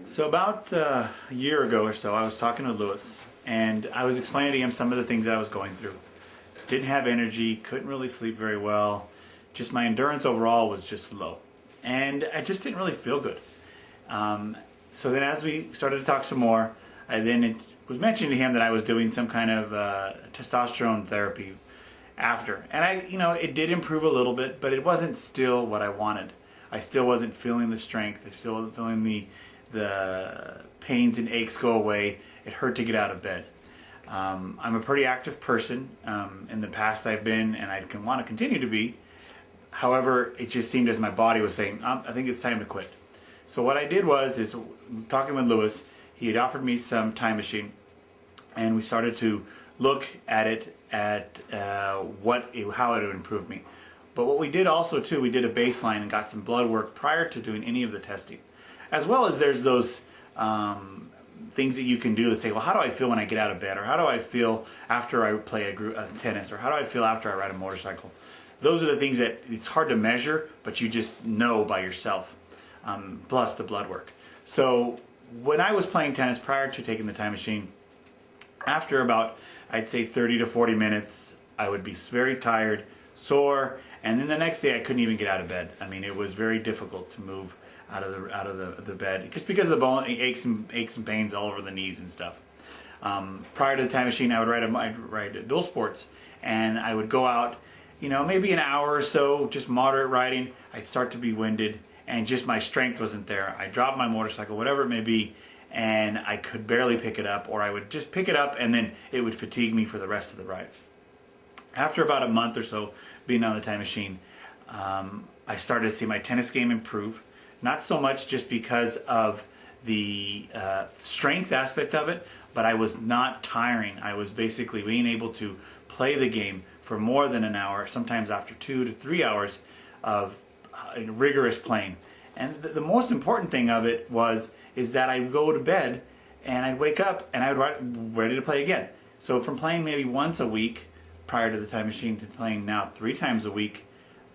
So about a year ago or so, I was talking with Lewis, and I was explaining to him some of the things that I was going through. Didn't have energy, couldn't really sleep very well, just my endurance overall was just low. And I just didn't really feel good. So then as we started to talk some more, it was mentioned to him that I was doing some kind of testosterone therapy after. And it did improve a little bit, but it wasn't still what I wanted. I still wasn't feeling the strength. I still wasn't feeling the pains and aches go away. It hurt to get out of bed. I'm a pretty active person. In the past I've been, and I can want to continue to be. However, it just seemed as my body was saying, I think it's time to quit. So what I did was talking with Lewis, he had offered me some time machine, and we started to look at it, how it would improve me. But what we did also too, we did a baseline and got some blood work prior to doing any of the testing. As well as there's those things that you can do to say, well, how do I feel when I get out of bed? Or how do I feel after I play tennis? Or how do I feel after I ride a motorcycle? Those are the things that it's hard to measure, but you just know by yourself, plus the blood work. So when I was playing tennis prior to taking the time machine, after about, I'd say 30 to 40 minutes, I would be very tired, sore, and then the next day I couldn't even get out of bed. I mean, it was very difficult to move out of the bed, just because of the bone aches and pains all over the knees and stuff. Prior to the time machine, I would ride dual sports, and I would go out, maybe an hour or so, just moderate riding. I'd start to be winded, and just my strength wasn't there. I dropped my motorcycle, whatever it may be, and I could barely pick it up, or I would just pick it up and then it would fatigue me for the rest of the ride. After about a month or so being on the time machine, I started to see my tennis game improve. Not so much just because of the strength aspect of it, but I was not tiring. I was basically being able to play the game for more than an hour, sometimes after 2 to 3 hours of rigorous playing. And the most important thing of it is that I'd go to bed and I'd wake up and I'd be ready to play again. So from playing maybe once a week prior to the time machine to playing now 3 times a week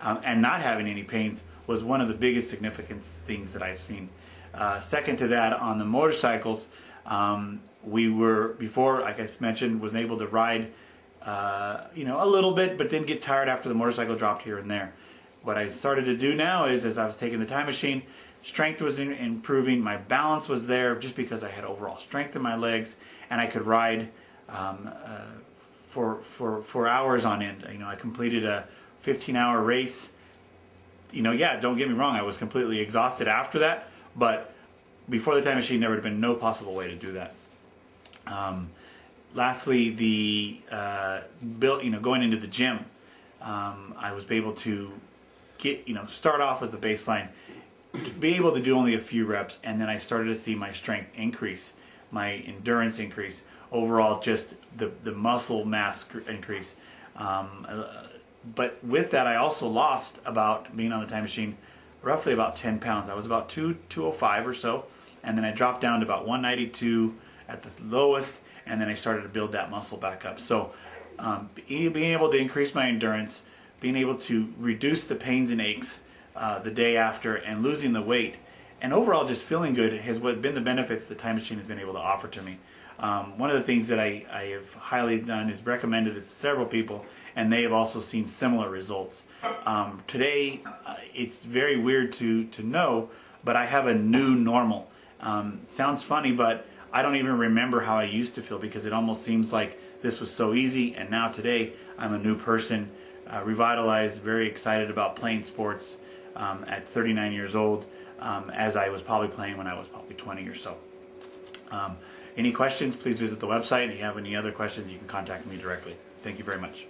and not having any pains was one of the biggest significant things that I've seen. Second to that, on the motorcycles, we were, before, like I mentioned, was able to ride a little bit, but then get tired after the motorcycle dropped here and there. What I started to do now is, as I was taking the time machine, strength was improving, my balance was there just because I had overall strength in my legs, and I could ride for hours on end. I completed a 15-hour race. Yeah, don't get me wrong, I was completely exhausted after that, but before the time machine there would have been no possible way to do that. Lastly, going into the gym, I was able to start off with the baseline, to be able to do only a few reps, and then I started to see my strength increase, my endurance increase, overall just the muscle mass increase. But with that, I also lost, about being on the time machine, roughly about 10 pounds. I was about 205 or so, and then I dropped down to about 192 at the lowest, and then I started to build that muscle back up. So being able to increase my endurance, being able to reduce the pains and aches the day after, and losing the weight, and overall just feeling good has been the benefits the time machine has been able to offer to me. One of the things that I have highly done is recommended this to several people, and they have also seen similar results. Today, it's very weird to know, but I have a new normal. Sounds funny, but I don't even remember how I used to feel, because it almost seems like this was so easy, and now today I'm a new person, revitalized, very excited about playing sports at 39 years old, as I was probably playing when I was probably 20 or so. Any questions, please visit the website. If you have any other questions, you can contact me directly. Thank you very much.